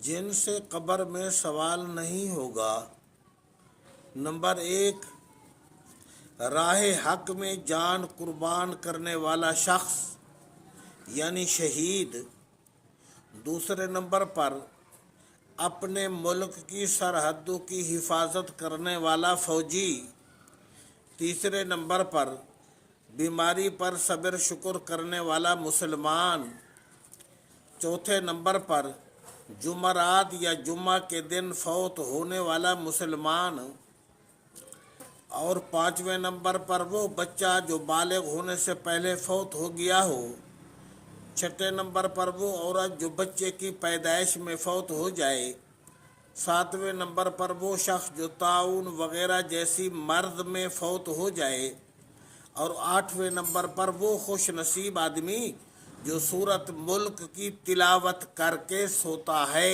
جن سے قبر میں سوال نہیں ہوگا۔ نمبر 1، راہ حق میں جان قربان کرنے والا شخص یعنی شہید۔ دوسرے نمبر پر اپنے ملک کی سرحدوں کی حفاظت کرنے والا فوجی۔ تیسرے نمبر پر بیماری پر صبر شکر کرنے والا مسلمان۔ چوتھے نمبر پر جمعرات یا جمعہ کے دن فوت ہونے والا مسلمان۔ اور پانچویں نمبر پر وہ بچہ جو بالغ ہونے سے پہلے فوت ہو گیا ہو۔ چھٹے نمبر پر وہ عورت جو بچے کی پیدائش میں فوت ہو جائے۔ ساتویں نمبر پر وہ شخص جو طاعون وغیرہ جیسی مرض میں فوت ہو جائے۔ اور آٹھویں نمبر پر وہ خوش نصیب آدمی جو سورۃ ملک کی تلاوت کر کے سوتا ہے۔